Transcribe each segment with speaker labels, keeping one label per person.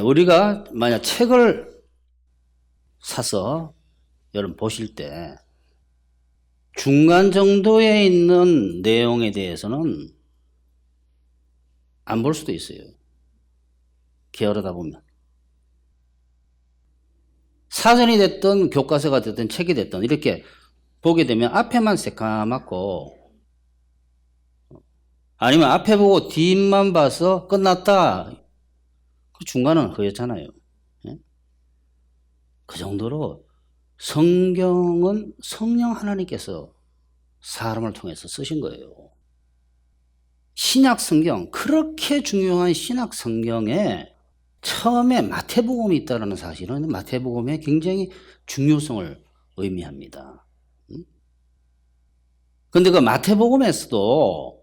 Speaker 1: 우리가 만약 책을 사서 여러분 보실 때 중간 정도에 있는 내용에 대해서는 안 볼 수도 있어요. 게으르다 보면. 사전이 됐든 교과서가 됐든 책이 됐든 이렇게 보게 되면 앞에만 새까맣고 아니면 앞에 보고 뒷만 봐서 끝났다. 그 중간은 허옇잖아요. 그 정도로 성경은 성령 하나님께서 사람을 통해서 쓰신 거예요. 신약 성경, 그렇게 중요한 신약 성경에 처음에 마태복음이 있다는 사실은 마태복음의 굉장히 중요성을 의미합니다. 근데 그 마태복음에서도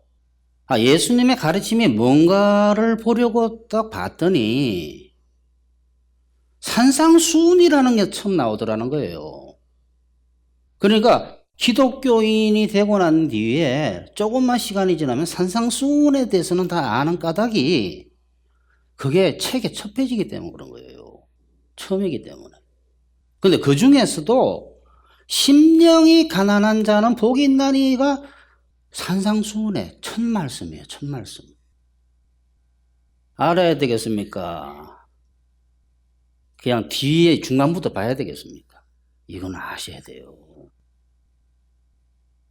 Speaker 1: 예수님의 가르침이 뭔가를 보려고 딱 봤더니 산상수훈이라는 게 처음 나오더라는 거예요. 그러니까 기독교인이 되고 난 뒤에 조금만 시간이 지나면 산상수훈에 대해서는 다 아는 까닭이 그게 책의 첫 페이지이기 때문에 그런 거예요. 처음이기 때문에. 근데 그 중에서도 심령이 가난한 자는 복이 있나니가 산상수훈의 첫 말씀이에요. 첫 말씀. 알아야 되겠습니까? 그냥 뒤에 중간부터 봐야 되겠습니까? 이건 아셔야 돼요.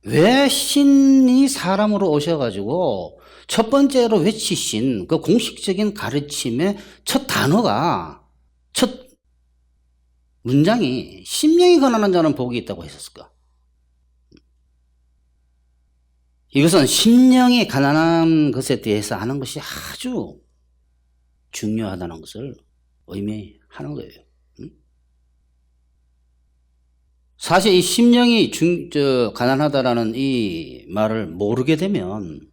Speaker 1: 왜 신이 사람으로 오셔가지고 첫 번째로 외치신 그 공식적인 가르침의 첫 단어가, 첫 문장이 심령이 가난한 자는 복이 있다고 했었을까? 이것은 심령이 가난한 것에 대해서 아는 것이 아주 중요하다는 것을 의미하는 거예요. 사실 이 심령이 가난하다라는 이 말을 모르게 되면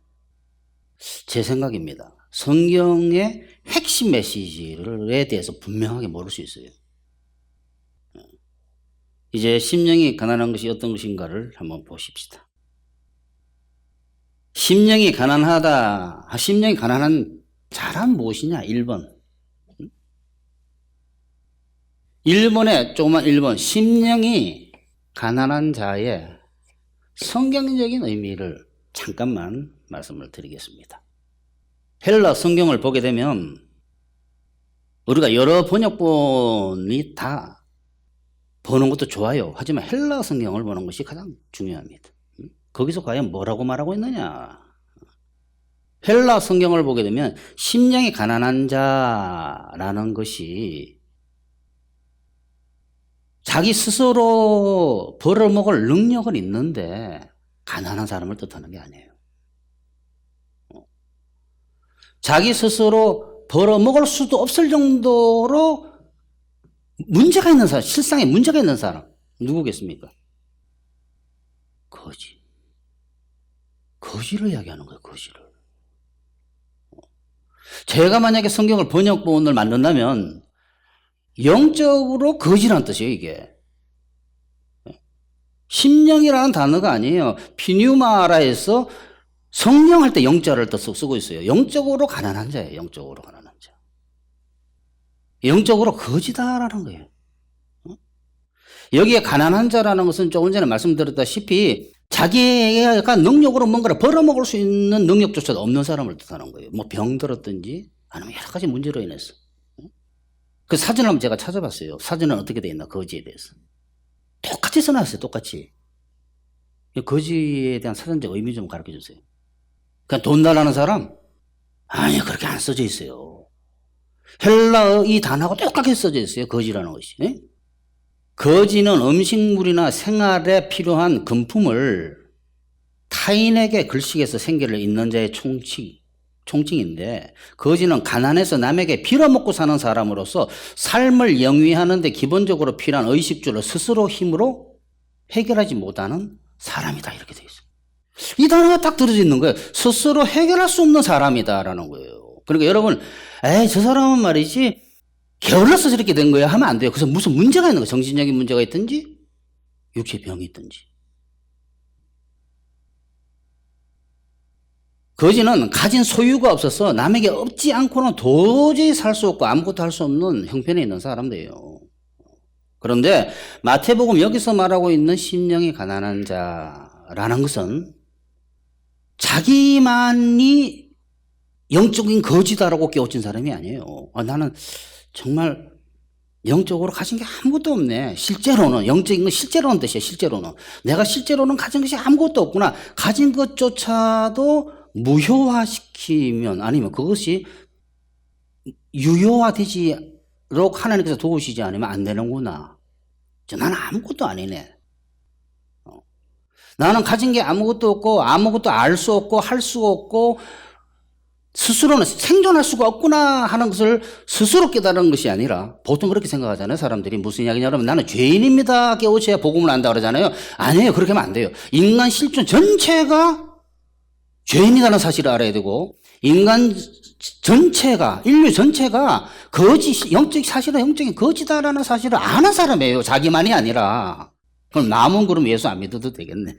Speaker 1: 제 생각입니다. 성경의 핵심 메시지에 대해서 분명하게 모를 수 있어요. 이제 심령이 가난한 것이 어떤 것인가를 한번 보십시다. 심령이 가난하다, 심령이 가난한 자란 무엇이냐? 1번. 1번에 조그만 1번. 심령이 가난한 자의 성경적인 의미를 잠깐만 말씀을 드리겠습니다. 헬라 성경을 보게 되면 우리가 여러 번역본이 다 보는 것도 좋아요. 하지만 헬라 성경을 보는 것이 가장 중요합니다. 거기서 과연 뭐라고 말하고 있느냐? 헬라 성경을 보게 되면 심령이 가난한 자라는 것이 자기 스스로 벌어먹을 능력은 있는데 가난한 사람을 뜻하는 게 아니에요. 자기 스스로 벌어먹을 수도 없을 정도로 문제가 있는 사람, 실상에 문제가 있는 사람 누구겠습니까? 거지. 거지를 이야기하는 거예요. 거지를. 제가 만약에 성경을 번역본을 만든다면 영적으로 거지라는 뜻이에요. 이게 심령이라는 단어가 아니에요. 피뉴마라에서 성령할 때 영자를 또 쓰고 있어요. 영적으로 가난한 자예요. 영적으로 가난한 자. 영적으로 거지다라는 거예요. 여기에 가난한 자라는 것은 조금 전에 말씀드렸다시피 자기가 능력으로 뭔가를 벌어먹을 수 있는 능력조차도 없는 사람을 뜻하는 거예요. 뭐 병들었든지 아니면 여러 가지 문제로 인해서. 그 사진을 한번 제가 찾아봤어요. 사진은 어떻게 되어 있나, 거지에 대해서. 똑같이 써놨어요. 똑같이. 거지에 대한 사전적 의미 좀 가르쳐 주세요. 그냥 돈 달라는 사람? 아니, 그렇게 안 써져 있어요. 헬라어 이 단어가 똑같이 써져 있어요. 거지라는 것이. 네? 거지는 음식물이나 생활에 필요한 금품을 타인에게 글식에서 생계를 잇는 자의 총칭인데, 거지는 가난해서 남에게 빌어먹고 사는 사람으로서 삶을 영위하는 데 기본적으로 필요한 의식주를 스스로 힘으로 해결하지 못하는 사람이다. 이렇게 되어 있어요. 이 단어가 딱 들어져 있는 거예요. 스스로 해결할 수 없는 사람이다라는 거예요. 그러니까 여러분, 저 사람은 말이지 게을러서 저렇게 된 거야 하면 안 돼요. 그래서 무슨 문제가 있는 거예요. 정신적인 문제가 있든지 육체병이 있든지. 거지는 가진 소유가 없어서 남에게 없지 않고는 도저히 살 수 없고 아무것도 할 수 없는 형편에 있는 사람들이에요. 그런데 마태복음 여기서 말하고 있는 심령이 가난한 자라는 것은 자기만이 영적인 거지다라고 깨우친 사람이 아니에요. 나는 정말 영적으로 가진 게 아무것도 없네. 실제로는 영적인 건 실제로는 뜻이에요. 실제로는 내가 실제로는 가진 것이 아무것도 없구나. 가진 것조차도 무효화시키면 아니면 그것이 유효화되지록 하나님께서 도우시지 않으면 안 되는구나. 나는 아무것도 아니네. 나는 가진 게 아무것도 없고 아무것도 알 수 없고 할 수 없고 스스로는 생존할 수가 없구나 하는 것을 스스로 깨달은 것이 아니라 보통 그렇게 생각하잖아요. 사람들이 무슨 이야기냐면 나는 죄인입니다 깨우쳐야 복음을 안다 그러잖아요. 아니에요. 그렇게 하면 안 돼요. 인간 실존 전체가 죄인이라는 사실을 알아야 되고 인간 전체가 인류 전체가 거짓 영적 사실은 영적인 거짓이다라는 사실을 아는 사람이에요. 자기만이 아니라. 그럼 남은 그럼 예수 안 믿어도 되겠네.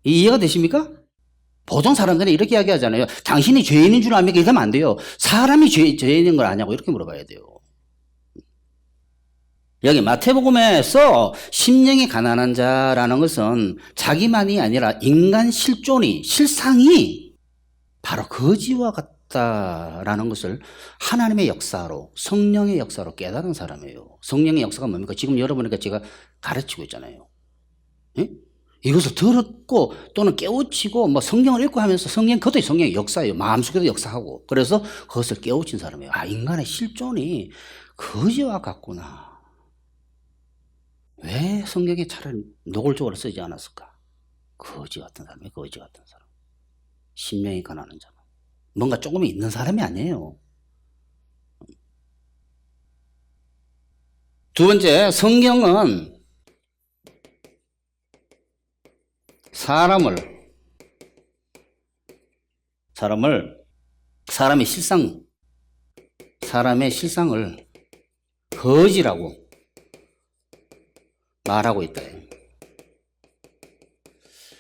Speaker 1: 이해가 되십니까? 보통 사람들은 이렇게 이야기하잖아요. 당신이 죄인인 줄 압니까? 이러면 안 돼요. 사람이 죄인인 걸 아냐고 이렇게 물어봐야 돼요. 여기 마태복음에서 심령이 가난한 자라는 것은 자기만이 아니라 인간 실상이 바로 거지와 같다라는 것을 하나님의 역사로 성령의 역사로 깨달은 사람이에요. 성령의 역사가 뭡니까? 지금 여러분에게 제가 가르치고 있잖아요. 예? 이것을 들었고 또는 깨우치고 뭐 성경을 읽고 하면서 그것도 성령의 역사예요. 마음속에도 역사하고. 그래서 그것을 깨우친 사람이에요. 인간의 실존이 거지와 같구나. 왜 성경에 차라리 노골적으로 쓰지 않았을까? 거지 같은 사람이 거지 같은 사람. 심령이 가난한 자만. 뭔가 조금 있는 사람이 아니에요. 두 번째, 성경은 사람의 실상을 거지라고 말하고 있다.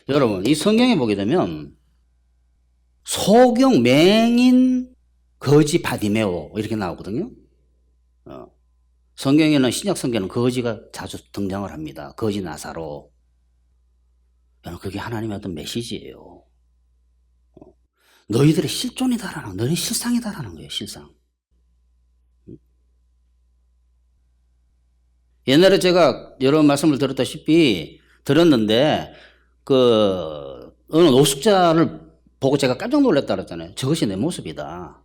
Speaker 1: 여러분, 이 성경에 보게 되면 소경 맹인 거지 바디메오 이렇게 나오거든요. 성경에는 신약 성경에는 거지가 자주 등장을 합니다. 거지 나사로. 그게 하나님의 어떤 메시지예요. 너희들의 실존이다라는, 너희 실상이다라는 거예요. 실상. 옛날에 제가 여러 말씀을 들었는데 어느 노숙자를 보고 제가 깜짝 놀랐다 그랬잖아요. 저것이 내 모습이다.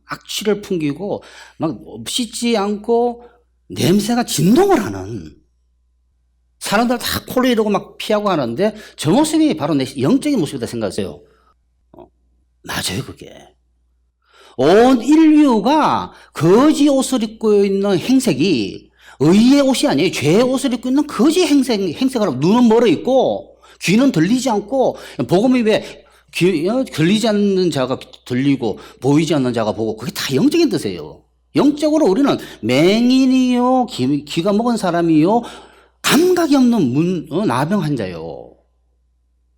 Speaker 1: 악취를 풍기고 막 씻지 않고 냄새가 진동을 하는 사람들 다 코를 이러고 막 피하고 하는데 저 모습이 바로 내 영적인 모습이다 생각하세요. 맞아요, 그게. 온 인류가 거지 옷을 입고 있는 행색이 의의 옷이 아니에요. 죄의 옷을 입고 있는 거지 행색을 하고 눈은 멀어 있고 귀는 들리지 않고 복음이 왜 들리지 않는 자가 들리고 보이지 않는 자가 보고 그게 다 영적인 뜻이에요. 영적으로 우리는 맹인이요 귀가 먹은 사람이요 감각이 없는 나병 환자요.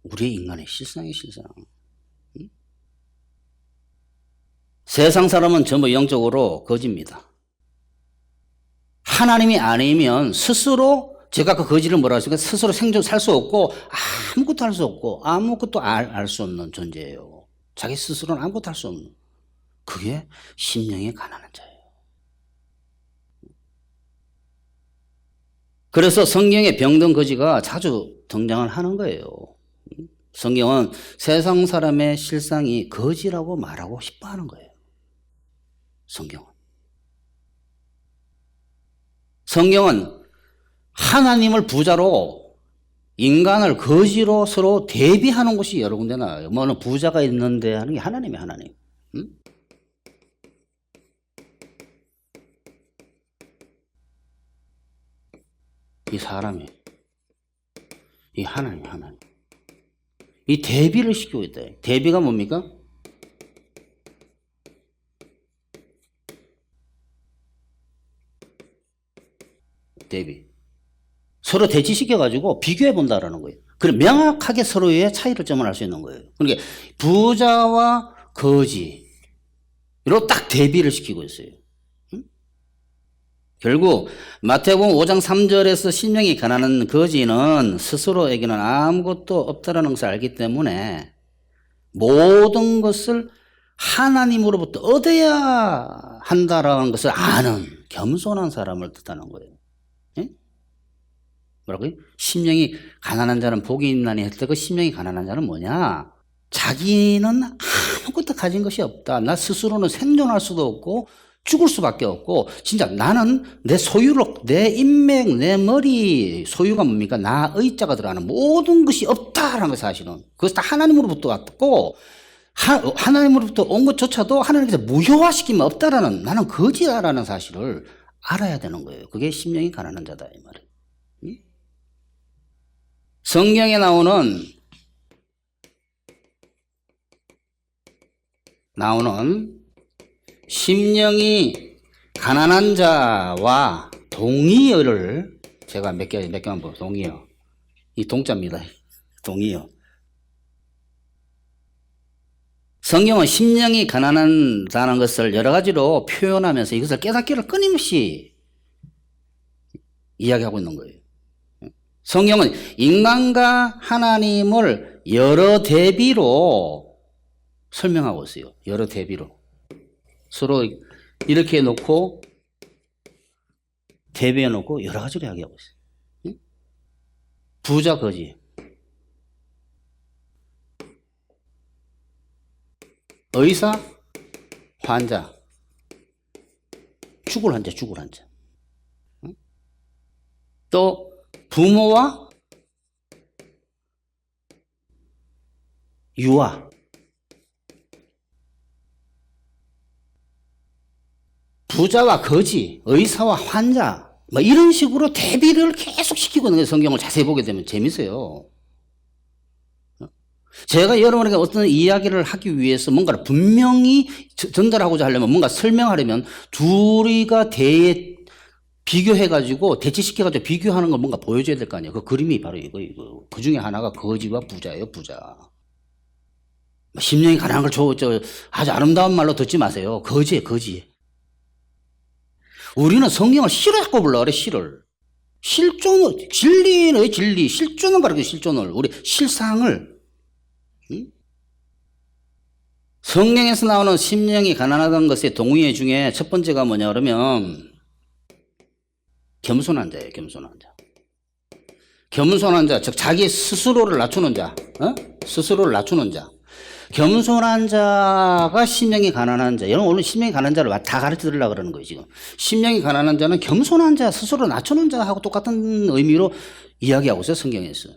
Speaker 1: 우리의 인간의 실상이 실상. 세상 사람은 전부 영적으로 거지입니다. 하나님이 아니면 스스로 제가 그 거지를 뭐라 하십니까? 스스로 살 수 없고 아무것도 할 수 없고 아무것도 알 수 없는 존재예요. 자기 스스로는 아무것도 할 수 없는. 그게 심령이 가난한 자예요. 그래서 성경에 병든 거지가 자주 등장을 하는 거예요. 성경은 세상 사람의 실상이 거지라고 말하고 싶어 하는 거예요. 성경은 하나님을 부자로 인간을 거지로 서로 대비하는 곳이 여러 군데 나와요. 뭐는 부자가 있는데 하는 게 하나님. 응? 이 사람이 이 하나님 이 대비를 시키고 있다. 대비가 뭡니까? 대비. 서로 대치시켜가지고 비교해 본다라는 거예요. 그래 명확하게 서로의 차이를 점을 알 수 있는 거예요. 그러니까 부자와 거지로 딱 대비를 시키고 있어요. 결국 마태복음 5장 3절에서 심령이 가난한 거지는 스스로에게는 아무것도 없다라는 것을 알기 때문에 모든 것을 하나님으로부터 얻어야 한다라는 것을 아는 겸손한 사람을 뜻하는 거예요. 예? 뭐라고요? 심령이 가난한 자는 복이 있나니 했을 때 그 심령이 가난한 자는 뭐냐? 자기는 아무것도 가진 것이 없다. 나 스스로는 생존할 수도 없고 죽을 수밖에 없고 진짜 나는 내 소유로 내 인맥 내 머리 소유가 뭡니까? 나 의자가 들어가는 모든 것이 없다라는 거 사실은 그것이 다 하나님으로부터 왔고 하나님으로부터 온 것조차도 하나님께서 무효화시키면 없다라는 나는 거지라는 사실을 알아야 되는 거예요. 그게 심령이 가난한 자다 이 말이에요. 성경에 나오는 심령이 가난한 자와 동의어를 제가 몇 개만 보고 동의어. 이 동자입니다. 동의어. 성경은 심령이 가난하다는 것을 여러 가지로 표현하면서 이것을 깨닫기를 끊임없이 이야기하고 있는 거예요. 성경은 인간과 하나님을 여러 대비로 설명하고 있어요. 여러 대비로. 서로 이렇게 해놓고 대비해놓고 여러 가지로 이야기하고 있어요. 부자 거지. 의사 환자. 죽을 환자. 또 부모와 유아. 부자와 거지, 의사와 환자, 뭐 이런 식으로 대비를 계속 시키고 있는 거예요. 성경을 자세히 보게 되면 재밌어요. 제가 여러분에게 어떤 이야기를 하기 위해서 뭔가를 분명히 전달하고자 하려면 뭔가 설명하려면 둘이가 비교해가지고 대치시켜가지고 비교하는 걸 뭔가 보여줘야 될 거 아니에요. 그 그림이 바로 이거. 그 중에 하나가 거지와 부자예요, 부자. 심령이 가난한 걸 아주 아름다운 말로 듣지 마세요. 거지예요, 거지. 우리는 성경을 시로 자꾸 불러 그래, 시를. 실존을, 진리는 진리, 실존을 가르쳐, 실존을. 우리 실상을. 성경에서 나오는 심령이 가난하다는 것의 동의어 중에 첫 번째가 뭐냐 그러면 겸손한 자예요, 겸손한 자. 겸손한 자, 즉 자기 스스로를 낮추는 자, 스스로를 낮추는 자. 겸손한 자가 심령이 가난한 자. 여러분 오늘 심령이 가난한 자를 다 가르쳐 드리려고 그러는 거예요, 지금. 심령이 가난한 자는 겸손한 자, 스스로 낮추는 자하고 똑같은 의미로 이야기하고 있어요, 성경에서.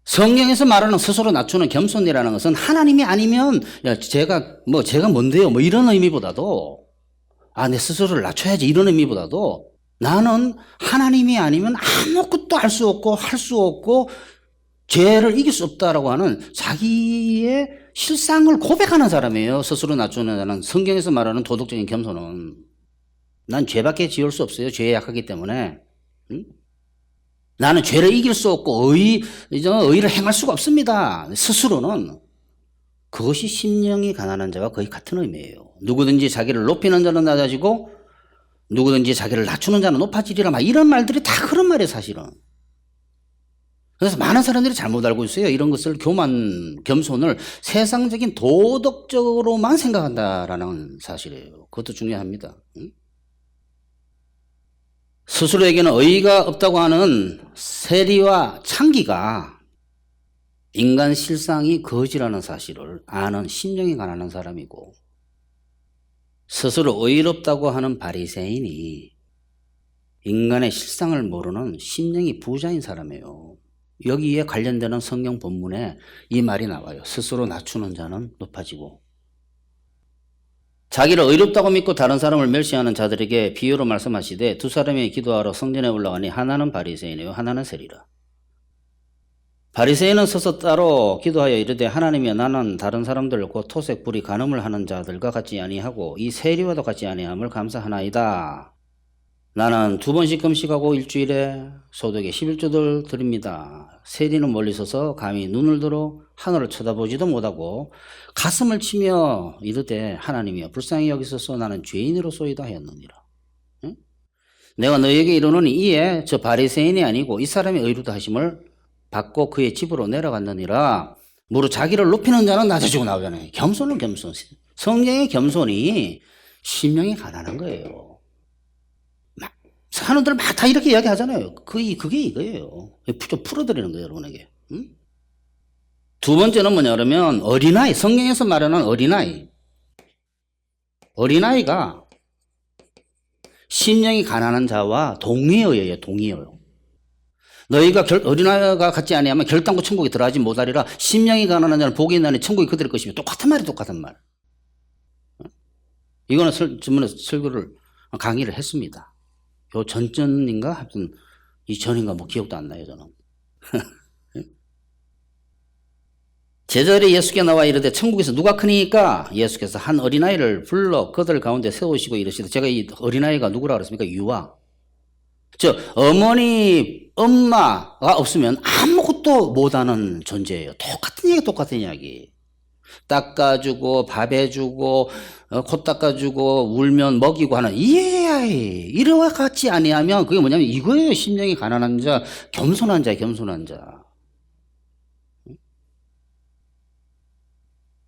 Speaker 1: 성경에서 말하는 스스로 낮추는 겸손이라는 것은 하나님이 아니면 제가 뭔데요? 뭐 이런 의미보다도 내 스스로를 낮춰야지 이런 의미보다도 나는 하나님이 아니면 아무것도 할 수 없고 할 수 없고 죄를 이길 수 없다라고 하는 자기의 실상을 고백하는 사람이에요. 스스로 낮추는 자는. 성경에서 말하는 도덕적인 겸손은 난 죄밖에 지을 수 없어요. 죄에 약하기 때문에. 나는 죄를 이길 수 없고 의를 행할 수가 없습니다. 스스로는. 그것이 심령이 가난한 자와 거의 같은 의미예요. 누구든지 자기를 높이는 자는 낮아지고 누구든지 자기를 낮추는 자는 높아지리라. 막 이런 말들이 다 그런 말이에요, 사실은. 그래서 많은 사람들이 잘못 알고 있어요. 이런 것을 겸손을 세상적인 도덕적으로만 생각한다라는 사실이에요. 그것도 중요합니다. 스스로에게는 의의가 없다고 하는 세리와 창기가 인간 실상이 거지라는 사실을 아는 심령이 가난한 사람이고, 스스로 의롭다고 하는 바리새인이 인간의 실상을 모르는 심령이 부자인 사람이에요. 여기에 관련되는 성경 본문에 이 말이 나와요. 스스로 낮추는 자는 높아지고. 자기를 의롭다고 믿고 다른 사람을 멸시하는 자들에게 비유로 말씀하시되 두 사람이 기도하러 성전에 올라가니 하나는 바리새인이요 하나는 세리라. 바리새인은 서서 따로 기도하여 이르되 하나님이여 나는 다른 사람들 곧 토색 불이 간음을 하는 자들과 같지 아니하고 이 세리와도 같지 아니함을 감사하나이다. 나는 2번씩 금식하고 일주일에 소득의 11조를 드립니다. 세리는 멀리 서서 감히 눈을 들어 하늘을 쳐다보지도 못하고 가슴을 치며 이르되 하나님이여 불쌍히 여기소서 나는 죄인으로소이다 하였느니라. 응? 내가 너에게 이르노니 이에 저 바리새인이 아니고 이 사람의 의롭다 하심을 받고 그의 집으로 내려갔느니라. 무릇 자기를 높이는 자는 낮아지고 나오잖아요. 겸손은 겸손. 성경의 겸손이 심령이 가난한 거예요. 사람들 막 다 이렇게 이야기 하잖아요. 그게 이거예요. 좀 풀어드리는 거예요, 여러분에게. 응? 두 번째는 뭐냐, 그러면 어린아이, 성경에서 말하는 어린아이. 어린아이가 심령이 가난한 자와 동의어예요, 동의어요. 너희가 어린아이가 같지 아니하면 결단코 천국에 들어가지 못하리라. 심령이 가난한 자는 복이 있나니 천국이 그들의 것이며 똑같은 말이 똑같은 말. 이거는 전문에 설교를 강의를 했습니다. 요 전전인가? 하여튼 이 전인가 뭐 기억도 안 나요, 저는. 제자들이 예수께 나와 이르되 천국에서 누가 크니까 예수께서 한 어린아이를 불러 그들 가운데 세우시고 이르시되 제가 이 어린아이가 누구라 그랬습니까? 유아. 어머니, 엄마가 없으면 아무것도 못하는 존재예요. 똑같은 이야기. 닦아주고, 밥 해주고, 코 닦아주고, 울면 먹이고 하는 이 아이. 이와 같이 아니하면 그게 뭐냐면 이거예요. 심령이 가난한 자, 겸손한 자, 겸손한 자.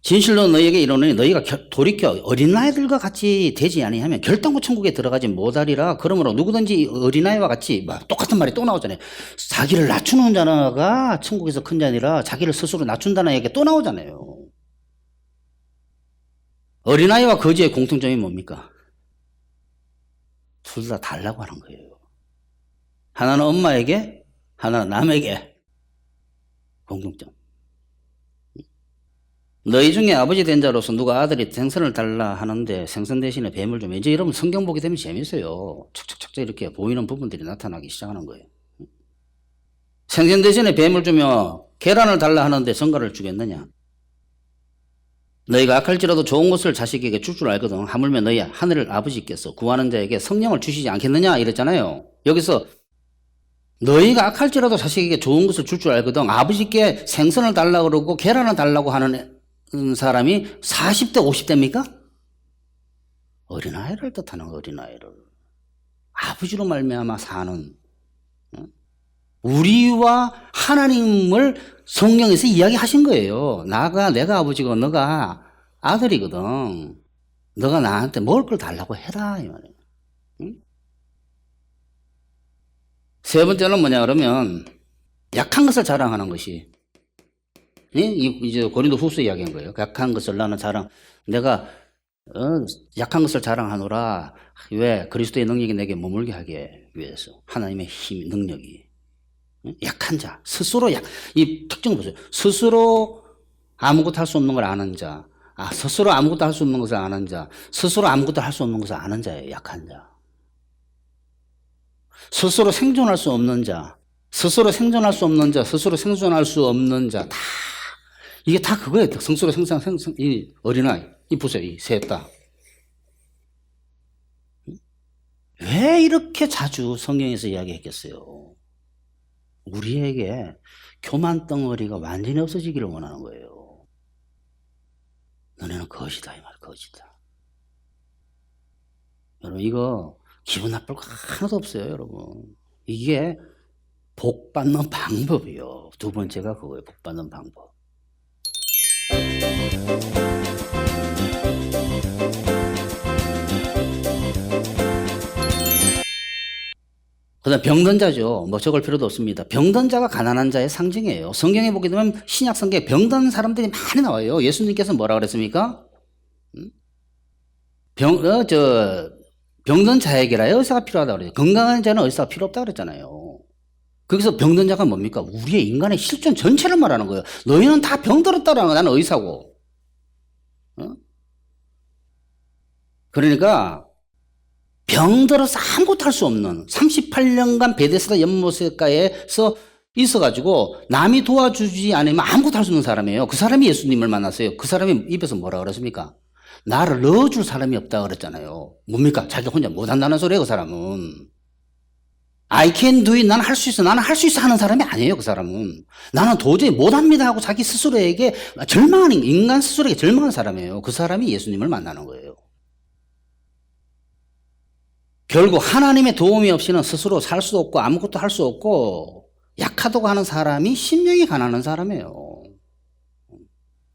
Speaker 1: 진실로 너희에게 이르노니 너희가 돌이켜 어린아이들과 같이 되지 아니하면 결단코 천국에 들어가지 못하리라. 그러므로 누구든지 어린아이와 같이 똑같은 말이 또 나오잖아요. 자기를 낮추는 자가 천국에서 큰 자니라. 자기를 스스로 낮춘다는 얘기가 또 나오잖아요. 어린아이와 거지의 공통점이 뭡니까? 둘 다 달라고 하는 거예요. 하나는 엄마에게, 하나는 남에게. 공통점. 너희 중에 아버지 된 자로서 누가 아들이 생선을 달라 하는데 생선 대신에 뱀을 주면 이제 여러분 성경 보게 되면 재밌어요. 척척척 이렇게 보이는 부분들이 나타나기 시작하는 거예요. 생선 대신에 뱀을 주며 계란을 달라 하는데 전갈을 주겠느냐? 너희가 악할지라도 좋은 것을 자식에게 줄 알거든. 하물며 너희 하늘 아버지께서 구하는 자에게 성령을 주시지 않겠느냐 이랬잖아요. 여기서 너희가 악할지라도 자식에게 좋은 것을 줄 알거든. 아버지께 생선을 달라고 그러고 계란을 달라고 하는 사람이 40대 50대입니까? 어린아이를 뜻하는 어린아이를. 아버지로 말미암아 사는. 우리와 하나님을 성경에서 이야기하신 거예요. 내가 아버지고 너가 아들이거든. 너가 나한테 먹을 걸 달라고 해라 이 말이에요. 응? 세 번째는 뭐냐 그러면 약한 것을 자랑하는 것이. 이제 고린도 후서 이야기한 거예요. 약한 것을 나는 내가 약한 것을 자랑하노라. 왜? 그리스도의 능력이 내게 머물게 하기 위해서. 하나님의 힘, 능력이. 약한 자, 스스로 이 특징을 보세요. 스스로 아무것도 할 수 없는 걸 아는 자, 스스로 아무것도 할 수 없는 것을 아는 자, 스스로 아무것도 할 수 없는 것을 아는 자예요. 약한 자. 스스로 생존할 수 없는 자, 스스로 생존할 수 없는 자, 스스로 생존할 수 없는 자, 이게 다 그거예요. 스스로 이 어린아이, 이 보세요. 이 셋 다. 왜 이렇게 자주 성경에서 이야기했겠어요? 우리에게 교만 덩어리가 완전히 없어지기를 원하는 거예요. 너네는 거지다 이 말, 거지다. 여러분 이거 기분 나쁠 거 하나도 없어요, 여러분. 이게 복 받는 방법이요. 두 번째가 그거예요. 복 받는 방법. 그다음 병든 자죠. 뭐 적을 필요도 없습니다. 병든 자가 가난한 자의 상징이에요. 성경에 보게 되면 신약 성경에 병든 사람들이 많이 나와요. 예수님께서 뭐라 그랬습니까? 병든 자에게라 의사가 필요하다고 그래요. 건강한 자는 의사가 필요 없다고 그랬잖아요. 거기서 병든 자가 뭡니까? 우리의 인간의 실존 전체를 말하는 거예요. 너희는 다 병들었다라는 거야. 나는 의사고. 그러니까 병들어서 아무것도 할 수 없는 38년간 베데스다 연못가에서 있어가지고 남이 도와주지 않으면 아무것도 할 수 없는 사람이에요. 그 사람이 예수님을 만났어요. 그 사람이 입에서 뭐라 그랬습니까? 나를 넣어줄 사람이 없다 그랬잖아요. 뭡니까? 자기 혼자 못한다는 소리예요, 그 사람은. I can do it. 나는 할 수 있어. 나는 할 수 있어 하는 사람이 아니에요. 그 사람은. 나는 도저히 못합니다 하고 자기 스스로에게 절망하는, 인간 스스로에게 절망하는 사람이에요. 그 사람이 예수님을 만나는 거예요. 결국 하나님의 도움이 없이는 스스로 살 수 없고 아무것도 할 수 없고 약하다고 하는 사람이 심령이 가난한 사람이에요.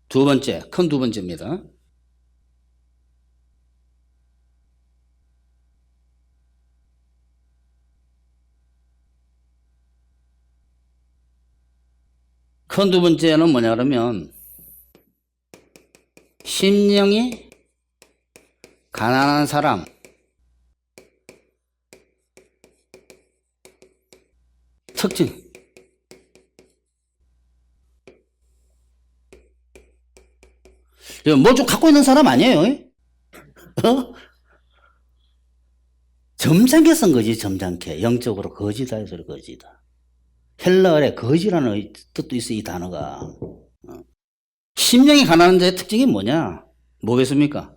Speaker 1: 두 번째, 큰 두 번째입니다. 큰 두 번째는 뭐냐 그러면 심령이 가난한 사람, 특징. 뭐 좀 갖고 있는 사람 아니에요? 어? 점잖게 쓴 거지, 점잖게. 영적으로 거지다 해서 거지다. 헬라어에 거지라는 뜻도 있어, 이 단어가. 심령이 가난한 자의 특징이 뭐냐? 뭐겠습니까?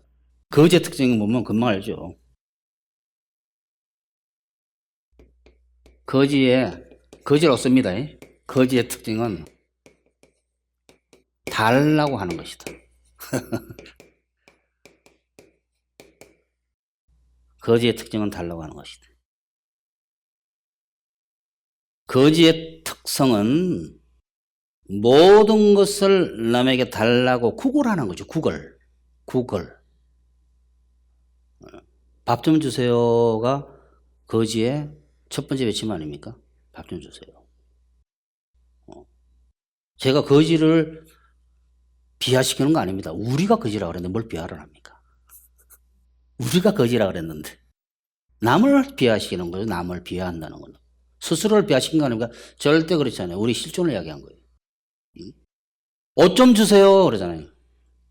Speaker 1: 거지의 특징이 보면 금방 알죠. 거지라고 씁니다. 거지의 특징은 달라고 하는 것이다. 거지의 특징은 달라고 하는 것이다. 거지의 특성은 모든 것을 남에게 달라고 구걸하는 거죠. 구걸. 밥 좀 주세요가 거지의 첫 번째 외침 아닙니까? 밥 좀 주세요. 제가 거지를 비하시키는 거 아닙니다. 우리가 거지라고 그랬는데 뭘 비하를 합니까? 우리가 거지라고 그랬는데. 남을 비하시키는 거죠. 남을 비하한다는 거는. 스스로를 비하시킨 거 아닙니까? 절대 그렇지 않아요. 우리 실존을 이야기한 거예요. 옷 좀 주세요. 그러잖아요.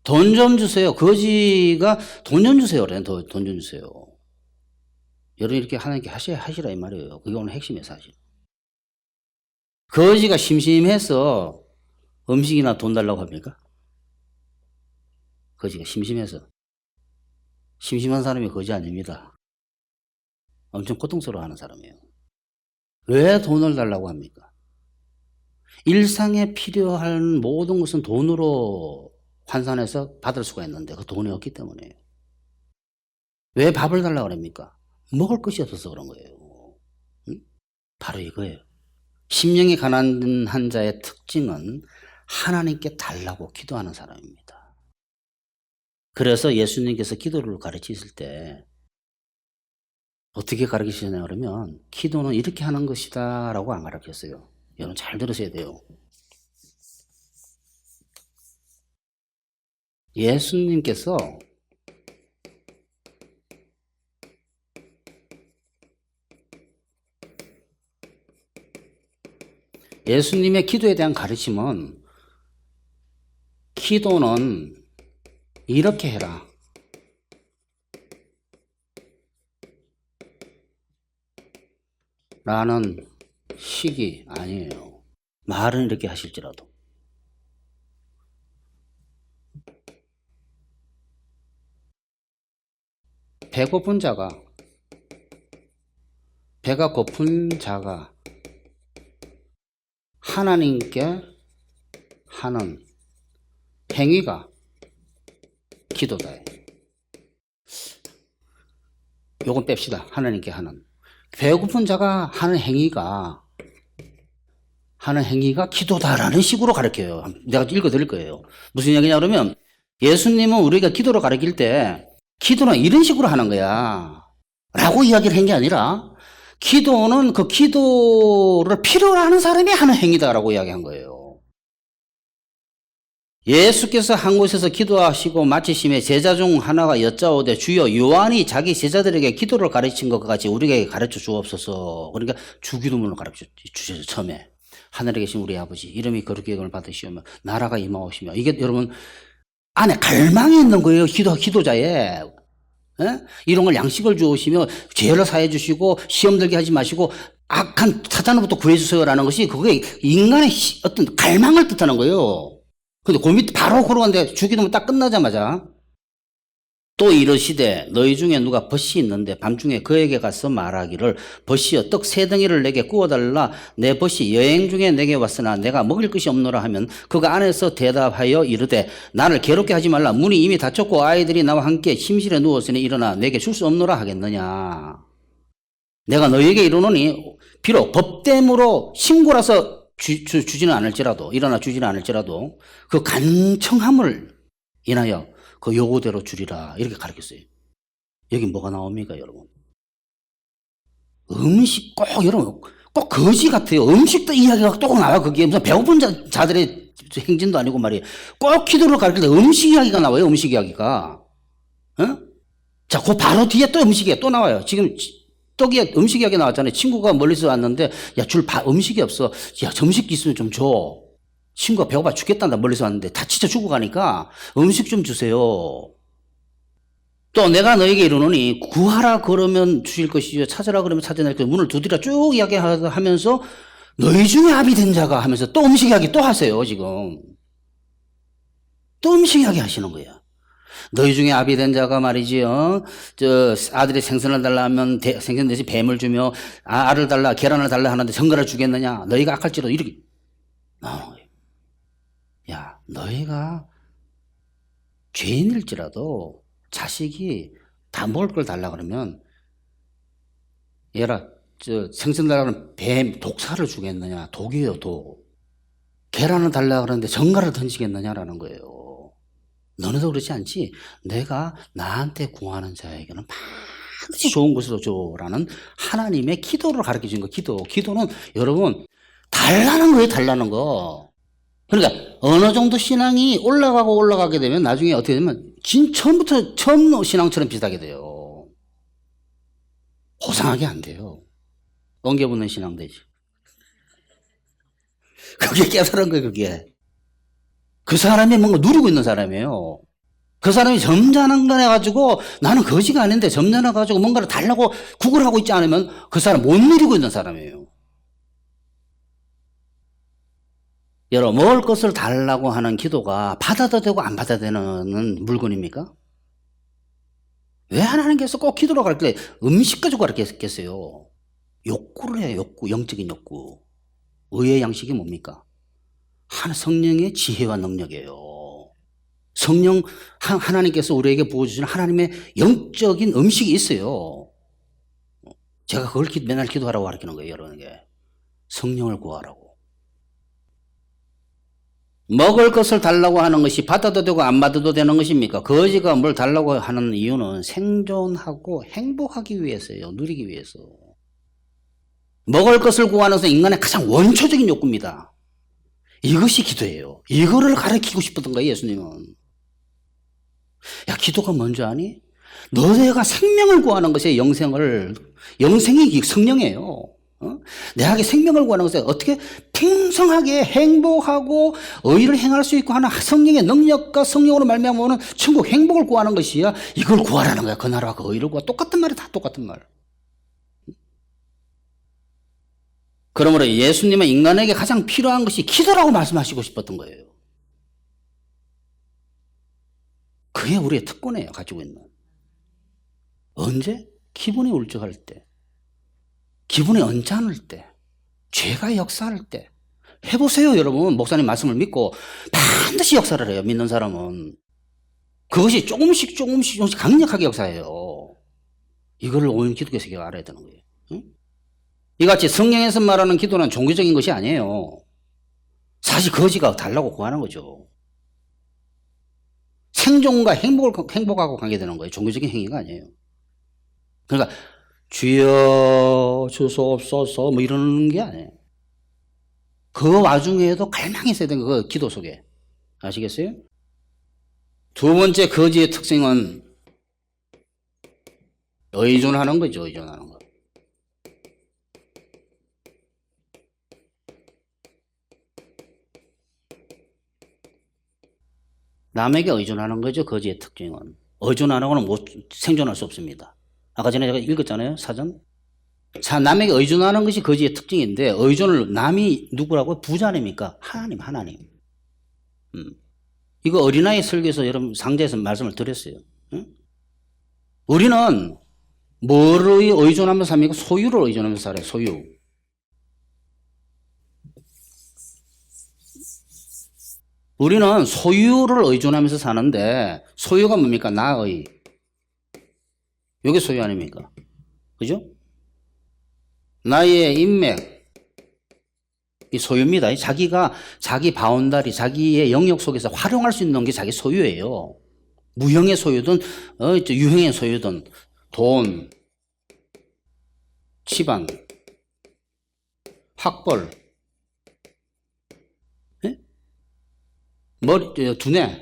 Speaker 1: 돈 좀 주세요. 거지가 돈 좀 주세요. 그래. 돈 좀 주세요. 여러분 이렇게 하나님께 하시라 이 말이에요. 그게 오늘 핵심이에요, 사실. 거지가 심심해서 음식이나 돈 달라고 합니까? 거지가 심심해서. 심심한 사람이 거지 아닙니다. 엄청 고통스러워하는 사람이에요. 왜 돈을 달라고 합니까? 일상에 필요한 모든 것은 돈으로 환산해서 받을 수가 있는데 그 돈이 없기 때문에요. 왜 밥을 달라고 합니까? 먹을 것이 없어서 그런 거예요. 응? 바로 이거예요. 심령이 가난한 자의 특징은 하나님께 달라고 기도하는 사람입니다. 그래서 예수님께서 기도를 가르치실 때 어떻게 가르치시냐 그러면 기도는 이렇게 하는 것이다 라고 안 가르쳤어요. 여러분 잘 들으셔야 돼요. 예수님께서 예수님의 기도에 대한 가르침은 기도는 이렇게 해라. 라는 식이 아니에요. 말은 이렇게 하실지라도. 배가 고픈 자가 하나님께 하는 행위가 기도다. 요건 뺍시다. 하나님께 하는. 배고픈 자가 하는 행위가 기도다라는 식으로 가르쳐요. 내가 읽어드릴 거예요. 무슨 이야기냐 그러면 예수님은 우리가 기도를 가르칠 때 기도는 이런 식으로 하는 거야 라고 이야기를 한 게 아니라 기도는 그 기도를 필요로 하는 사람이 하는 행위다라고 이야기한 거예요. 예수께서 한 곳에서 기도하시고 마치심에 제자 중 하나가 여짜오되 주여 요한이 자기 제자들에게 기도를 가르친 것 같이 우리에게 가르쳐 주옵소서. 그러니까 주기도문을 가르쳐 주셔서 처음에 하늘에 계신 우리 아버지 이름이 거룩히 여김을 받으시오며 나라가 임하오시며 이게 여러분 안에 갈망이 있는 거예요. 기도자에. 에? 이런 걸 양식을 주시며 죄를 사해 주시고 시험 들게 하지 마시고 악한 사탄으로부터 구해주세요라는 것이 그게 인간의 어떤 갈망을 뜻하는 거예요. 근데 그 밑에 바로 걸어갔는데 주기도문 딱 끝나자마자 또 이르시되 너희 중에 누가 벗이 있는데 밤중에 그에게 가서 말하기를 벗이여 떡 세 덩이를 내게 구워달라. 내 벗이 여행 중에 내게 왔으나 내가 먹을 것이 없노라 하면 그가 안에서 대답하여 이르되 나를 괴롭게 하지 말라. 문이 이미 닫혔고 아이들이 나와 함께 침실에 누웠으니 일어나 내게 줄 수 없노라 하겠느냐. 내가 너희에게 이르노니 비록 법대무로 신고라서 주지는 않을지라도 일어나 주지는 않을지라도 그 간청함을 인하여 그 요구대로 주리라. 이렇게 가르쳤어요. 여기 뭐가 나옵니까, 여러분? 음식 꼭, 여러분, 꼭 거지 같아요. 음식도 이야기가 또 나와요. 거기에 무슨 배고픈 자들의 행진도 아니고 말이에요. 꼭 기도를 가르칠 때 음식 이야기가 나와요. 음식 이야기가. 어? 자, 그 바로 뒤에 또 음식 이야기 또 나와요. 지금 떡이 음식 이야기 나왔잖아요. 친구가 멀리서 왔는데, 야, 음식이 없어. 야, 점심 있으면 좀 줘. 친구가 배고파 죽겠단다 멀리서 왔는데 다 진짜 죽어가니까 음식 좀 주세요. 또 내가 너에게 이르노니 구하라 그러면 주실 것이요 찾으라 그러면 찾아낼 것이요 문을 두드리라 쭉 이야기하면서 너희 중에 합이 된 자가 하면서 또 음식 이야기 또 하세요. 지금 또 음식 이야기 하시는 거예요. 너희 중에 합이 된 자가 말이지, 아들이 생선을 달라 하면 생선 대신 뱀을 주며, 알을 달라, 계란을 달라 하는데 정갈을 주겠느냐? 너희가 악할지라도 이렇게 나오는 거예요. 야, 너희가 죄인일지라도 자식이 다 먹을 걸 달라 그러면, 얘라, 생선 달라 그러면 뱀, 독사를 주겠느냐? 독이에요, 독. 계란을 달라 그러는데 정갈을 던지겠느냐라는 거예요. 너네도 그렇지 않지? 내가 나한테 구하는 자에게는 반드시 좋은 것을 줘라는 하나님의 기도를 가르쳐 준 거. 기도는 여러분 달라는 거예요. 달라는 거. 그러니까 어느 정도 신앙이 올라가게 되면 나중에 어떻게 되면 처음 신앙처럼 비슷하게 돼요. 호상하게 안 돼요. 엉겨붙는 신앙 되지. 그게 깨달은 거예요. 그게. 그 사람이 뭔가 누리고 있는 사람이에요. 그 사람이 점잖아가지고 나는 거지가 아닌데 점잖아가지고 뭔가를 달라고 구걸하고 있지 않으면 그 사람 못 누리고 있는 사람이에요. 여러분, 먹을 것을 달라고 하는 기도가 받아도 되고 안 받아도 되는 물건입니까? 왜 하나님께서 꼭 기도로 가르칠 때 음식 가지고 가르쳤겠어요? 욕구를 해요. 욕구, 영적인 욕구. 의의 양식이 뭡니까? 성령의 지혜와 능력이에요. 하나님께서 우리에게 부어주시는 하나님의 영적인 음식이 있어요. 제가 그걸 맨날 기도하라고 가르치는 거예요, 여러분에게. 성령을 구하라고. 먹을 것을 달라고 하는 것이 받아도 되고 안 받아도 되는 것입니까? 거지가 뭘 달라고 하는 이유는 생존하고 행복하기 위해서예요. 누리기 위해서. 먹을 것을 구하는 것은 인간의 가장 원초적인 욕구입니다. 이것이 기도예요. 이거를 가르치고 싶었던 거예요, 예수님은. 야, 기도가 뭔지 아니? 너네가 생명을 구하는 것이 영생이 성령이에요. 내게 생명을 구하는 것은 어떻게 풍성하게 행복하고 의를 행할 수 있고 하는 성령의 능력과 성령으로 말미암아 천국 행복을 구하는 것이야. 이걸 구하라는 거야. 그 나라와 그 의를 구하. 똑같은 말이 다 똑같은 말. 그러므로 예수님은 인간에게 가장 필요한 것이 기도라고 말씀하시고 싶었던 거예요. 그게 우리의 특권이에요. 가지고 있는. 언제? 기분이 울적할 때. 기분이 언짢을 때. 죄가 역사할 때. 해보세요, 여러분. 목사님 말씀을 믿고 반드시 역사를 해요. 믿는 사람은. 그것이 조금씩 강력하게 역사해요. 이거를 오늘 기독교에서 알아야 되는 거예요. 응? 이같이 성경에서 말하는 기도는 종교적인 것이 아니에요. 사실 거지가 달라고 구하는 거죠. 생존과 행복하고 관계되는 거예요. 종교적인 행위가 아니에요. 그러니까 주여 주소옵소서 뭐 이러는 게 아니에요. 그 와중에도 갈망이 있어야 되는 거 기도 속에. 아시겠어요? 두 번째 거지의 특징은 의존하는 거죠. 의존하는 거. 남에게 의존하는 거죠. 거지의 특징은. 의존 안 하고는 생존할 수 없습니다. 아까 전에 제가 읽었잖아요. 사전. 남에게 의존하는 것이 거지의 특징인데 의존을 남이 누구라고? 부자님입니까? 하나님. 이거 어린아이 설교에서 여러분 상자에서 말씀을 드렸어요. 응? 우리는 뭐를 의존하면서 삽니까? 소유를 의존하면서 살아요. 소유. 우리는 소유를 의존하면서 사는데 소유가 뭡니까? 나의. 이게 소유 아닙니까? 그죠? 나의 인맥. 이 소유입니다. 자기가 자기 바운다리, 자기의 영역 속에서 활용할 수 있는 게 자기 소유예요. 무형의 소유든 유형의 소유든 돈, 집안, 학벌, 예? 두뇌,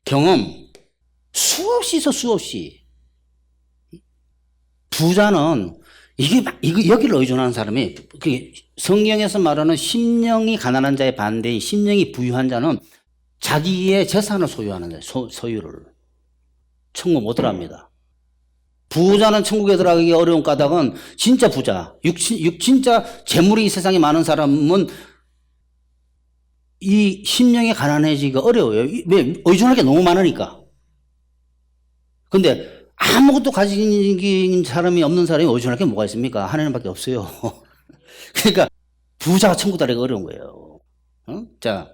Speaker 1: 경험, 수없이 있어, 수없이. 부자는 여기를 의존하는 사람이, 성경에서 말하는 심령이 가난한 자의 반대인 심령이 부유한 자는 자기의 재산을 소유하는 자예요. 소유를. 천국 못 들어갑니다. 부자는 천국에 들어가기 어려운 까닭은 진짜 부자, 진짜 재물이 이 세상에 많은 사람은 이 심령이 가난해지기가 어려워요. 왜? 의존할 게 너무 많으니까. 근데 아무것도 가진 사람이 없는 사람이 의존할 게 뭐가 있습니까? 하나님밖에 없어요. 그러니까 부자가 천국 들어가기 어려운 거예요. 자,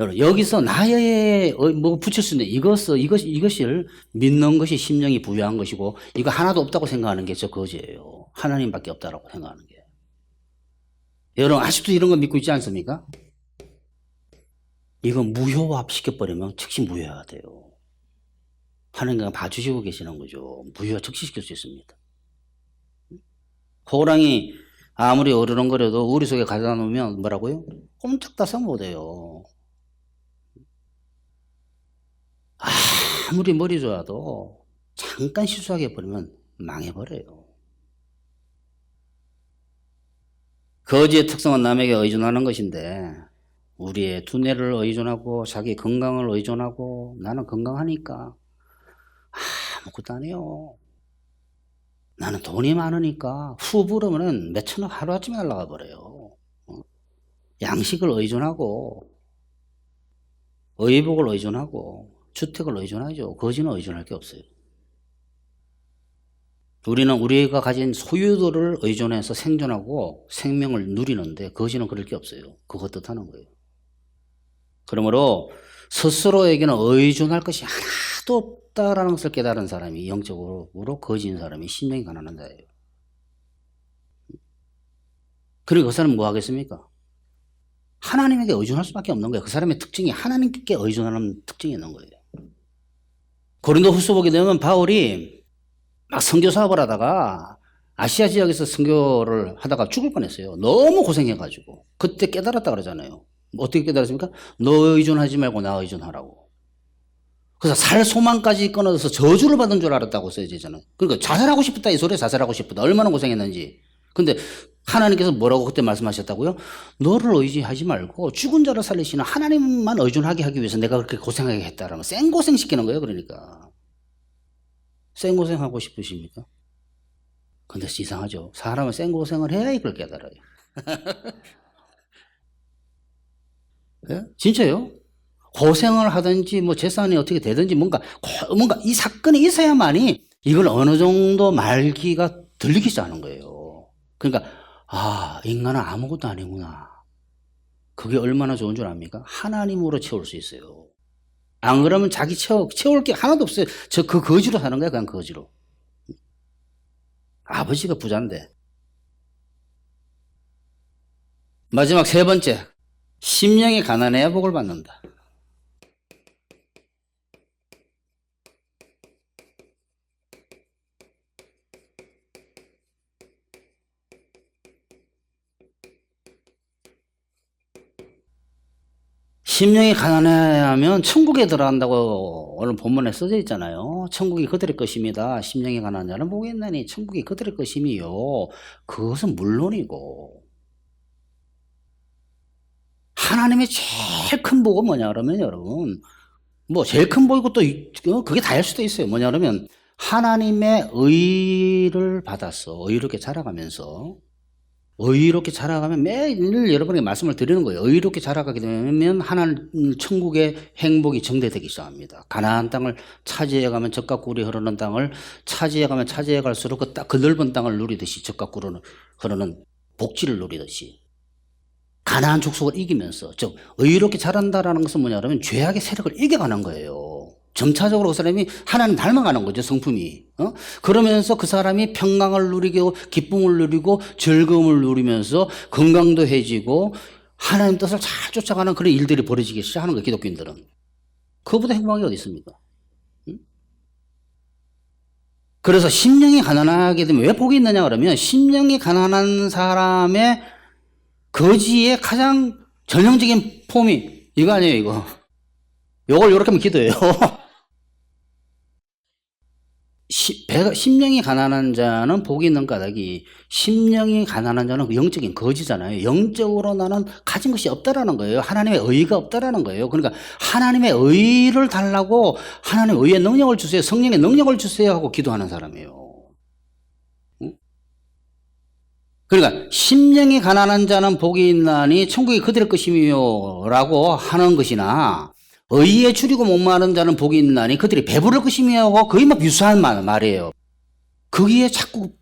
Speaker 1: 여러분, 여기서 나의 뭐 붙일 수 있는 이것을 믿는 것이 심령이 부유한 것이고, 이거 하나도 없다고 생각하는 게 저 거지예요. 하나님밖에 없다라고 생각하는 게. 여러분, 아직도 이런 거 믿고 있지 않습니까? 이거 무효화 시켜버리면 즉시 무효화 돼요. 하나님께서 봐주시고 계시는 거죠. 무효화 즉시 시킬 수 있습니다. 호랑이 아무리 어르렁거려도 우리 속에 가져다 놓으면 뭐라고요? 꼼짝다사 못해요. 아무리 머리 좋아도 잠깐 실수하게 해버리면 망해버려요. 거지의 특성은 남에게 의존하는 것인데, 우리의 두뇌를 의존하고 자기 건강을 의존하고, 나는 건강하니까 아무것도 안 해요. 나는 돈이 많으니까 후 부르면 몇천억 하루아침에 날아가 버려요. 양식을 의존하고, 의복을 의존하고, 주택을 의존하죠. 거지는 의존할 게 없어요. 우리는 우리가 가진 소유들을 의존해서 생존하고 생명을 누리는데, 거지는 그럴 게 없어요. 그것 뜻하는 거예요. 그러므로 스스로에게는 의존할 것이 하나도 없다라는 것을 깨달은 사람이 영적으로 거지인 사람이 심령이 가난한 자예요. 그리고 그 사람은 뭐 하겠습니까? 하나님에게 의존할 수밖에 없는 거예요. 그 사람의 특징이 하나님께 의존하는 특징이 있는 거예요. 고린도후서 보게 되면 바울이 막 선교 사업을 하다가 아시아 지역에서 선교를 하다가 죽을 뻔했어요. 너무 고생해가지고. 그때 깨달았다 그러잖아요. 어떻게 깨달았습니까? 너 의존하지 말고 나 의존하라고. 그래서 살 소망까지 끊어서 저주를 받은 줄 알았다고 써야되잖아요. 그러니까 자살하고 싶었다 이 소리에 자살하고 싶었다. 얼마나 고생했는지. 근데 하나님께서 뭐라고 그때 말씀하셨다고요? 너를 의지하지 말고 죽은 자를 살리시는 하나님만 의존하게 하기 위해서 내가 그렇게 고생하게 했다라면 생고생 시키는 거예요. 그러니까 생고생하고 싶으십니까? 근데 이상하죠. 사람은 생고생을 해야 이걸 깨달아요. 네? 진짜요? 고생을 하든지 뭐 재산이 어떻게 되든지 뭔가 이 사건이 있어야만이 이걸 어느 정도 말기가 들리기 시작하는 거예요. 그러니까 인간은 아무것도 아니구나. 그게 얼마나 좋은 줄 압니까? 하나님으로 채울 수 있어요. 안 그러면 자기 채울 게 하나도 없어요. 그 거지로 사는 거야. 그냥 거지로. 아버지가 부자인데. 마지막 세 번째, 심령이 가난해야 복을 받는다. 심령이 가난하면 천국에 들어간다고 오늘 본문에 써져 있잖아요. 천국이 그들의 것입니다. 심령이 가난한 자는 복이 있나니 천국이 그들의 것임이요. 그것은 물론이고, 하나님의 제일 큰 복은 뭐냐 그러면 여러분, 뭐 제일 큰 복이고 또 그게 다일 수도 있어요. 뭐냐 그러면 하나님의 의를 받았어. 의롭게 자라가면서 의롭게 자라가면 매일 여러분에게 말씀을 드리는 거예요. 의롭게 자라가게 되면 하나님 천국의 행복이 정대되기 시작합니다. 가나안 땅을 차지해가면 젖과 꿀이 흐르는 땅을 차지해가면 차지해갈수록 그 넓은 땅을 누리듯이 젖과 꿀이 흐르는 복지를 누리듯이 가나안 족속을 이기면서, 즉 의롭게 자란다라는 것은 뭐냐면 죄악의 세력을 이겨가는 거예요. 점차적으로 그 사람이 하나님 닮아가는 거죠, 성품이. 그러면서 그 사람이 평강을 누리고 기쁨을 누리고 즐거움을 누리면서 건강도 해지고 하나님 뜻을 잘 쫓아가는 그런 일들이 벌어지기 시작하는 거예요, 기독교인들은. 그거보다 행복한 게 어디 있습니까? 그래서 심령이 가난하게 되면 왜 복이 있느냐 그러면 심령이 가난한 사람의 거지의 가장 전형적인 폼이 이거 아니에요, 이거. 요걸 요렇게 하면 기도해요. 심령이 가난한 자는 복이 있는 까닭이 심령이 가난한 자는 영적인 거지잖아요. 영적으로 나는 가진 것이 없다라는 거예요. 하나님의 의가 없다라는 거예요. 그러니까 하나님의 의를 달라고 하나님의 의의 능력을 주세요. 성령의 능력을 주세요 하고 기도하는 사람이에요. 그러니까 심령이 가난한 자는 복이 있나니 천국이 그들의 것이며 라고 하는 것이나 의에 줄이고 목마른 자는 복이 있나니 그들이 배부를 것이며 하고 거의 막 유사한 말이에요. 거기에 자꾸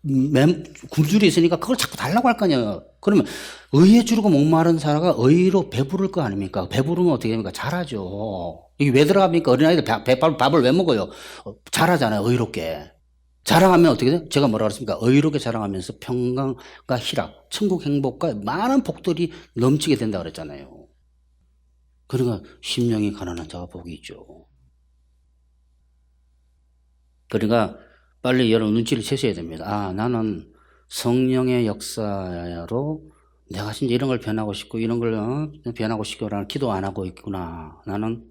Speaker 1: 굶주려 있으니까 그걸 자꾸 달라고 할 거 아니에요. 그러면 의에 줄이고 목마른 자가 의로 배부를 거 아닙니까? 배부르면 어떻게 됩니까? 잘하죠. 이게 왜 들어갑니까? 어린아이들 밥을 왜 먹어요? 잘하잖아요, 의롭게. 자랑하면 어떻게 돼요? 제가 뭐라 그랬습니까? 의롭게 자랑하면서 평강과 희락, 천국 행복과 많은 복들이 넘치게 된다 그랬잖아요. 그러니까 심령이 가난한 자가 복이 있죠. 그러니까 빨리 여러분 눈치를 채셔야 됩니다. 아, 나는 성령의 역사로 내가 진짜 이런 걸 변하고 싶고 이런 걸 변하고 싶고라는 기도 안 하고 있구나. 나는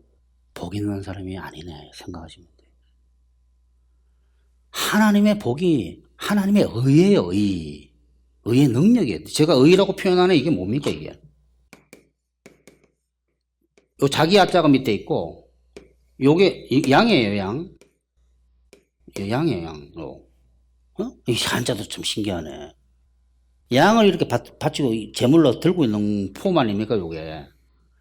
Speaker 1: 복 있는 사람이 아니네 생각하시면 돼요. 하나님의 복이 하나님의 의예요. 의의 능력이에요. 제가 의라고 표현하는 이게 뭡니까 이게? 요 자기 앞자가 밑에 있고 요게 양이에요. 양이에요. 양. 이 한자도 참 신기하네. 양을 이렇게 받치고 제물로 들고 있는 폼 아닙니까 요게?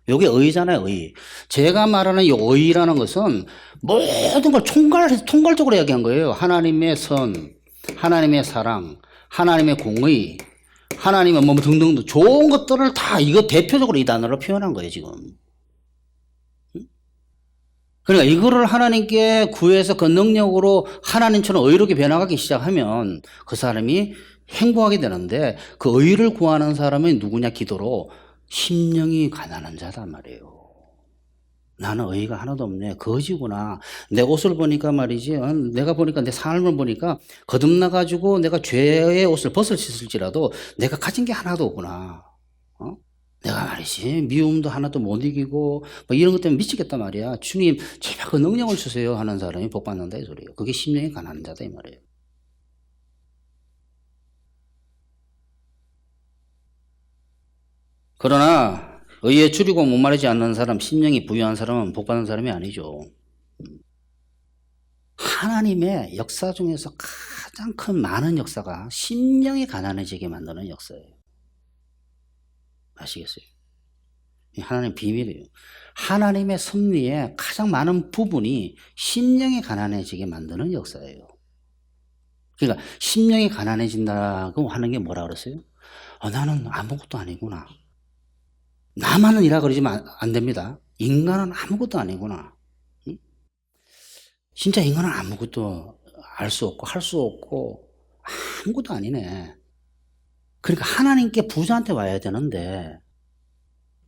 Speaker 1: 요게 의잖아요. 의. 제가 말하는 이 의라는 것은 모든 걸 총괄적으로 이야기한 거예요. 하나님의 선, 하나님의 사랑, 하나님의 공의, 하나님의 뭐 등등 좋은 것들을 다 이거 대표적으로 이 단어로 표현한 거예요 지금. 그러니까 이거를 하나님께 구해서 그 능력으로 하나님처럼 의롭게 변화하기 시작하면 그 사람이 행복하게 되는데 그 의를 구하는 사람은 누구냐 기도로 심령이 가난한 자단 말이에요. 나는 의가 하나도 없네. 거지구나. 내 옷을 보니까 말이지. 내가 보니까 내 삶을 보니까 거듭나가지고 내가 죄의 옷을 벗을지라도 내가 가진 게 하나도 없구나. 내가 말이지 미움도 하나도 못 이기고 뭐 이런 것 때문에 미치겠단 말이야. 주님 제발 그 능력을 주세요 하는 사람이 복 받는다 이 소리예요. 그게 심령이 가난한 자다 이 말이에요. 그러나 의에 줄이고 목마르지 않는 사람, 심령이 부유한 사람은 복 받는 사람이 아니죠. 하나님의 역사 중에서 가장 큰 많은 역사가 심령이 가난해지게 만드는 역사예요. 아시겠어요? 하나님 비밀이에요. 하나님의 섭리의 가장 많은 부분이 심령이 가난해지게 만드는 역사예요. 그러니까 심령이 가난해진다고 하는 게 뭐라 그랬어요? 나는 아무것도 아니구나. 나만은 이라 그러지만 안 됩니다. 인간은 아무것도 아니구나. 응? 진짜 인간은 아무것도 알 수 없고 할 수 없고 아무것도 아니네. 그러니까 하나님께 부자한테 와야 되는데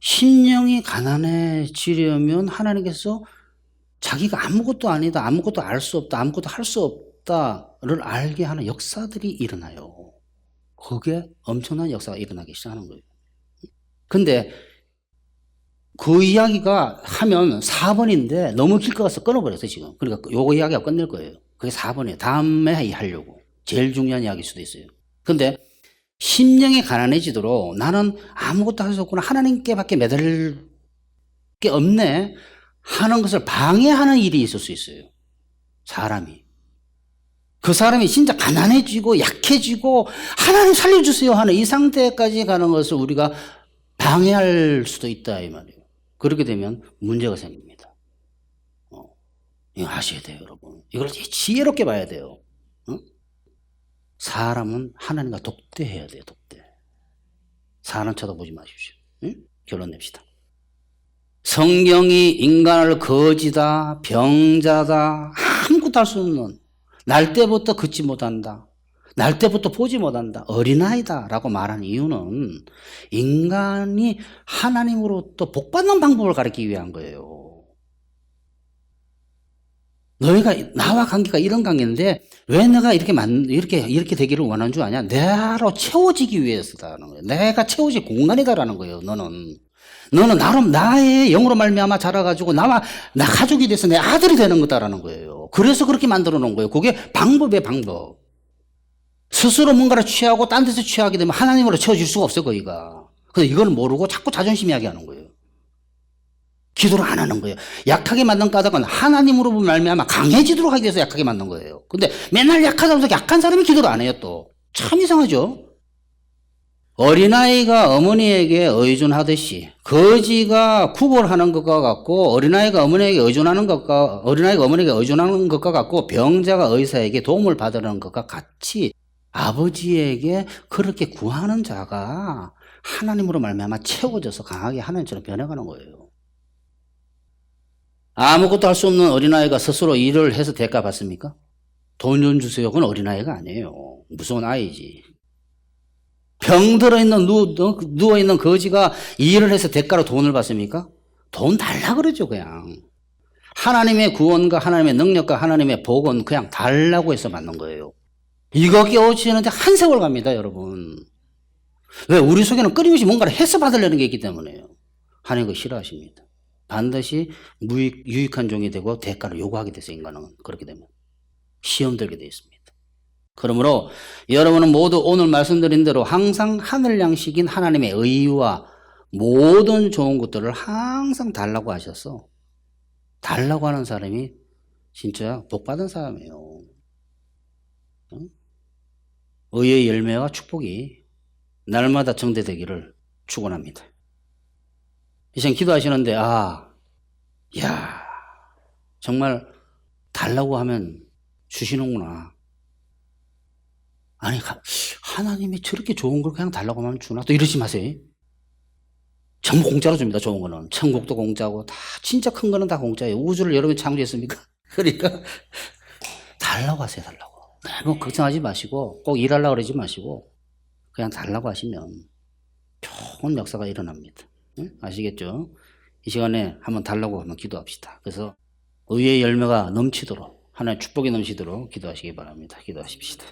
Speaker 1: 심령이 가난해지려면 하나님께서 자기가 아무것도 아니다, 아무것도 알 수 없다, 아무것도 할 수 없다를 알게 하는 역사들이 일어나요. 그게 엄청난 역사가 일어나기 시작하는 거예요. 근데 그 이야기가 하면 4번인데 너무 길 것 같아서 끊어버렸어요, 지금. 그러니까 요거 이야기가 끝낼 거예요. 그게 4번이에요. 다음에 하려고. 제일 중요한 이야기일 수도 있어요. 근데 심령이 가난해지도록 나는 아무것도 할 수 없구나. 하나님께밖에 매달릴 게 없네. 하는 것을 방해하는 일이 있을 수 있어요. 사람이. 그 사람이 진짜 가난해지고 약해지고 하나님 살려주세요 하는 이 상태까지 가는 것을 우리가 방해할 수도 있다 이 말이에요. 그렇게 되면 문제가 생깁니다. 이거 아셔야 돼요, 여러분. 이걸 지혜롭게 봐야 돼요. 사람은 하나님과 독대해야 돼요, 독대. 사람 쳐다보지 마십시오. 결론 냅시다. 성경이 인간을 거지다, 병자다, 아무것도 할 수 없는, 날 때부터 걷지 못한다, 날 때부터 보지 못한다, 어린아이다 라고 말한 이유는 인간이 하나님으로부터 복받는 방법을 가르치기 위한 거예요. 너희가 나와 관계가 이런 관계인데 왜 내가 이렇게 되기를 원하는 줄 아냐? 나로 채워지기 위해서다라는 거예요. 내가 채워질 공간이다라는 거예요. 너는 나름 나의 영으로 말미암아 자라가지고 나 가족이 돼서 내 아들이 되는 거다라는 거예요. 그래서 그렇게 만들어 놓은 거예요. 그게 방법의 방법. 스스로 뭔가를 취하고 딴 데서 취하게 되면 하나님으로 채워질 수가 없어요, 거기가. 그래서 이걸 모르고 자꾸 자존심 이야기하는 거예요. 기도를 안 하는 거예요. 약하게 만든 까닭은 하나님으로 말미암아 강해지도록 하기 위해서 약하게 만든 거예요. 근데 맨날 약하다면서 약한 사람이 기도를 안 해요, 또. 참 이상하죠? 어린아이가 어머니에게 의존하듯이 거지가 구걸하는 것과 같고 어린아이가 어머니에게 의존하는 것과 같고 병자가 의사에게 도움을 받으려는 것과 같이 아버지에게 그렇게 구하는 자가 하나님으로 말미암아 채워져서 강하게 하나님처럼 변해가는 거예요. 아무것도 할 수 없는 어린아이가 스스로 일을 해서 대가 받습니까? 돈 좀 주세요. 그건 어린아이가 아니에요. 무서운 아이지. 병들어 있는 누워있는 거지가 일을 해서 대가로 돈을 받습니까? 돈 달라 그러죠, 그냥. 하나님의 구원과 하나님의 능력과 하나님의 복은 그냥 달라고 해서 받는 거예요. 이거 깨우치는데 한 세월 갑니다, 여러분. 왜? 우리 속에는 끊임없이 뭔가를 해서 받으려는 게 있기 때문에요. 하나님 그거 싫어하십니다. 반드시 유익한 종이 되고 대가를 요구하게 돼서 인간은 그렇게 되면 시험 들게 되어 있습니다. 그러므로 여러분은 모두 오늘 말씀드린 대로 항상 하늘 양식인 하나님의 의와 모든 좋은 것들을 항상 달라고 하셔서 달라고 하는 사람이 진짜 복받은 사람이에요. 의의 열매와 축복이 날마다 정대되기를 축원합니다. 이제 기도하시는데 정말 달라고 하면 주시는구나. 아니 하나님이 저렇게 좋은 걸 그냥 달라고 하면 주나? 또 이러지 마세요. 전부 공짜로 줍니다. 좋은 거는. 천국도 공짜고 다 진짜 큰 거는 다 공짜예요. 우주를 여러분이 창조했습니까? 그러니까 달라고 하세요. 달라고. 너무 걱정하지 마시고 꼭 일하려고 그러지 마시고 그냥 달라고 하시면 좋은 역사가 일어납니다. 아시겠죠? 이 시간에 한번 달라고 한번 기도합시다. 그래서 의의 열매가 넘치도록 하나님의 축복이 넘치도록 기도하시기 바랍니다. 기도하십시다.